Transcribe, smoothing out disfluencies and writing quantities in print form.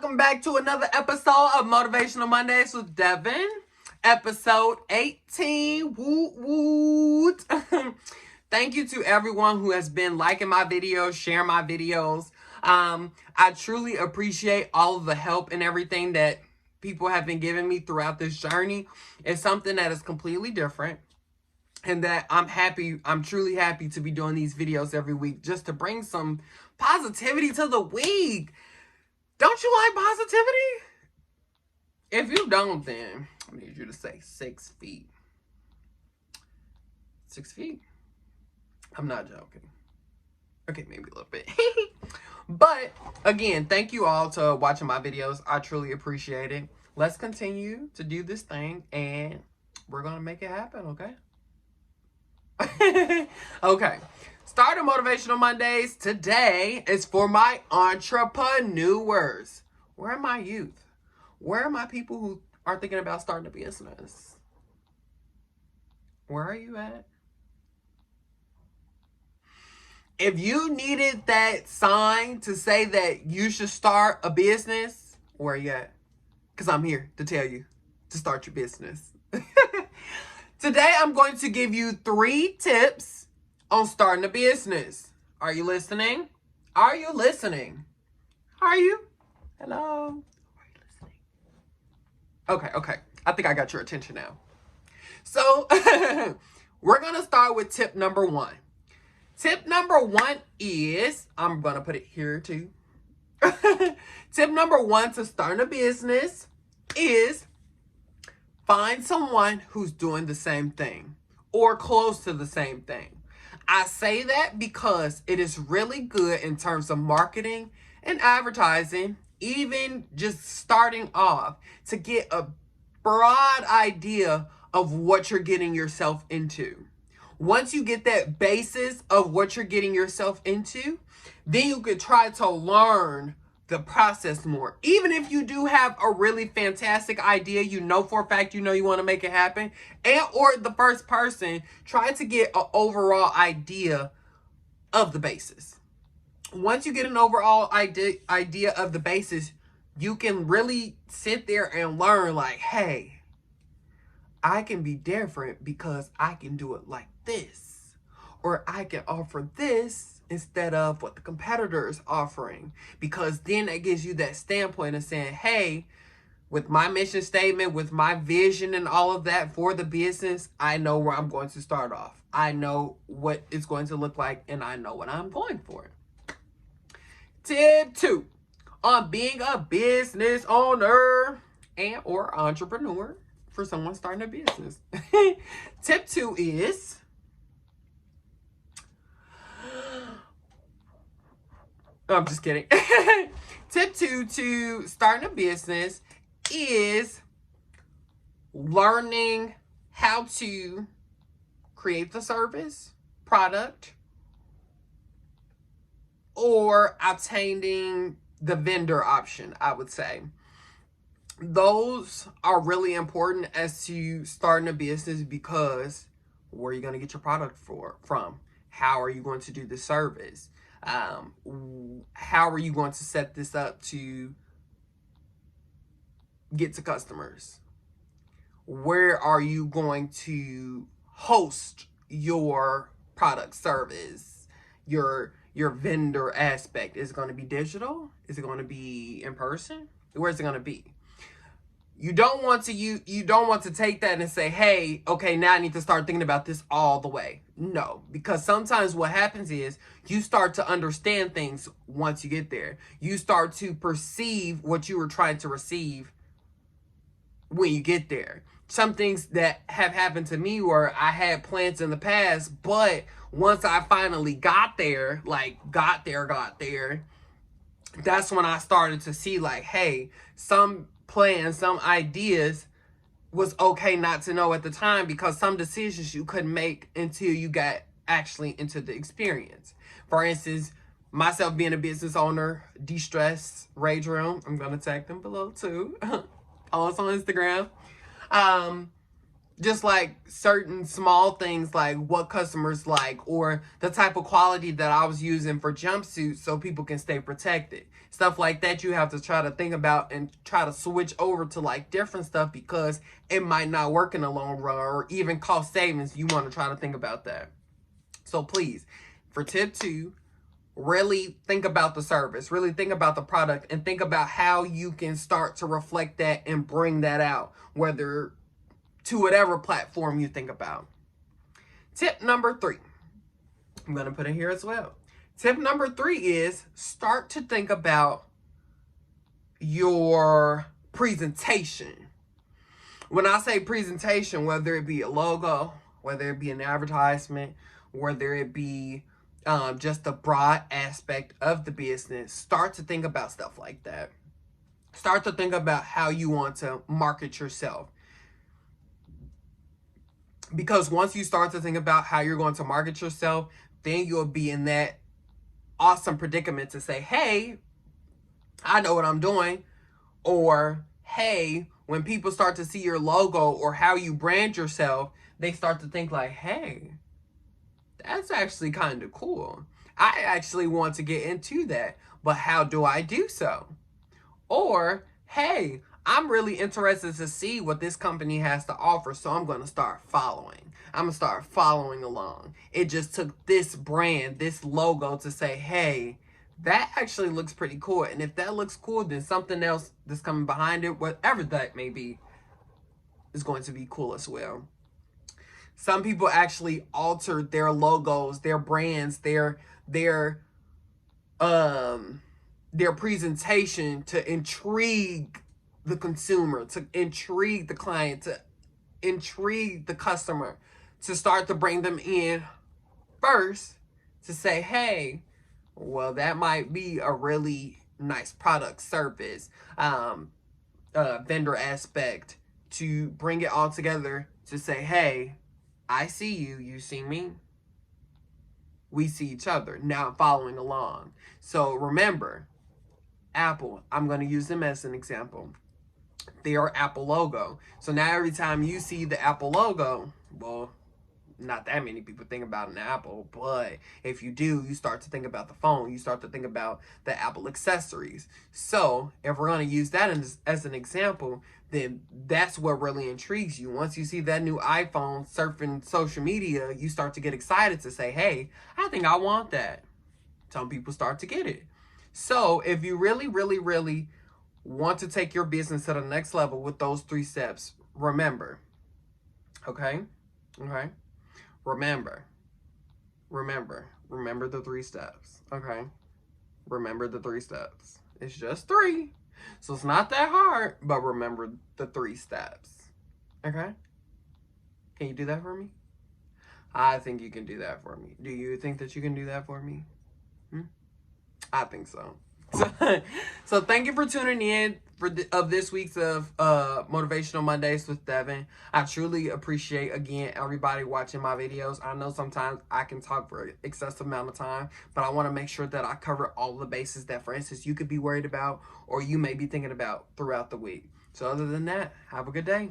welcome back to another episode of Motivational Mondays with Devin. Episode 18. Woot woot. Thank you to everyone who has been liking my videos, sharing my videos. I truly appreciate all of the help and everything that people have been giving me throughout this journey. It's something that is completely different. And that I'm truly happy to be doing these videos every week just to bring some positivity to the week. Don't you like positivity? If you don't, then I need you to say 6 feet. 6 feet? I'm not joking. Okay, maybe a little bit. But, again, thank you all to watching my videos. I truly appreciate it. Let's continue to do this thing, and we're going to make it happen, okay? Okay. Starting Motivational Mondays today is for my entrepreneurs. Where are my youth? Where are my people who are thinking about starting a business? Where are you at? If you needed that sign to say that you should start a business, where are you at? Because I'm here to tell you to start your business. Today, I'm going to give you 3 tips on starting a business. Are you listening? Are you listening? Are you? Hello? Are you listening? Okay. I think I got your attention now. So, we're going to start with tip number 1. Tip number 1 is, I'm going to put it here too. Tip number 1 to start a business is find someone who's doing the same thing or close to the same thing. I say that because it is really good in terms of marketing and advertising, even just starting off, to get a broad idea of what you're getting yourself into. Once you get that basis of what you're getting yourself into, then you could try to learn the process more. Even if you do have a really fantastic idea, you know for a fact you want to make it happen, and or the first person, try to get an overall idea of the basis. Once you get an overall idea of the basis, you can really sit there and learn like, hey, I can be different because I can do it like this, or I can offer this instead of what the competitor is offering, because then it gives you that standpoint of saying, hey, with my mission statement, with my vision and all of that for the business, I know where I'm going to start off. I know what it's going to look like, and I know what I'm going for. Tip 2 on being a business owner and or entrepreneur for someone starting a business. Tip 2 is I'm just kidding. Tip 2 to starting a business is learning how to create the service, product, or obtaining the vendor option, I would say. Those are really important as to starting a business, because where are you going to get your product from? How are you going to do the service? How are you going to set this up to get to customers? Where are you going to host your product, service, your vendor aspect? Is it going to be digital? Is it going to be in person? Where's it going to be? You don't want to take that and say, hey, okay, now I need to start thinking about this all the way. No, because sometimes what happens is you start to understand things once you get there. You start to perceive what you were trying to receive when you get there. Some things that have happened to me where I had plans in the past, but once I finally got there, that's when I started to see like, hey, some plans, some ideas was okay not to know at the time, because some decisions you couldn't make until you got actually into the experience. For instance, myself being a business owner, De-Stress Rage Room, I'm going to tag them below too. Follow us on Instagram. Just like certain small things like what customers like, or the type of quality that I was using for jumpsuits so people can stay protected. Stuff like that you have to try to think about and try to switch over to like different stuff, because it might not work in the long run, or even cost savings. You want to try to think about that. So please, for tip 2, really think about the service, really think about the product, and think about how you can start to reflect that and bring that out, whether to whatever platform you think about. Tip number 3, I'm going to put it here as well. Tip number 3 is start to think about your presentation. When I say presentation, whether it be a logo, whether it be an advertisement, whether it be just the broad aspect of the business, start to think about stuff like that. Start to think about how you want to market yourself. Because once you start to think about how you're going to market yourself, then you'll be in that awesome predicament to say, hey, I know what I'm doing. Or, hey, when people start to see your logo or how you brand yourself, they start to think like, hey, that's actually kind of cool. I actually want to get into that, but how do I do so? Or, hey, I'm really interested to see what this company has to offer, so I'm going to start following. I'm going to start following along. It just took this brand, this logo to say, hey, that actually looks pretty cool. And if that looks cool, then something else that's coming behind it, whatever that may be, is going to be cool as well. Some people actually altered their logos, their brands, their presentation to intrigue the consumer, to intrigue the client, to intrigue the customer, to start to bring them in first, to say, hey, well, that might be a really nice product, service, vendor aspect, to bring it all together to say, hey, I see you, you see me, we see each other. Now I'm following along. So remember, Apple, I'm going to use them as an example. Their Apple logo. So now every time you see the Apple logo, well, not that many people think about an Apple, but if you do, you start to think about the phone. You start to think about the Apple accessories. So if we're going to use that as an example, then that's what really intrigues you. Once you see that new iPhone surfing social media, you start to get excited to say, hey, I think I want that. Some people start to get it. So if you really, really, really want to take your business to the next level with those 3 steps, remember, okay? Remember the 3 steps, okay? Remember the 3 steps. It's just 3. So it's not that hard, but remember the 3 steps, okay? Can you do that for me? I think you can do that for me. Do you think that you can do that for me? I think so. So thank you for tuning in of this week's of Motivational Mondays with Devin. I truly appreciate, again, everybody watching my videos. I know sometimes I can talk for an excessive amount of time, but I want to make sure that I cover all the bases that, for instance, you could be worried about or you may be thinking about throughout the week. So other than that, have a good day.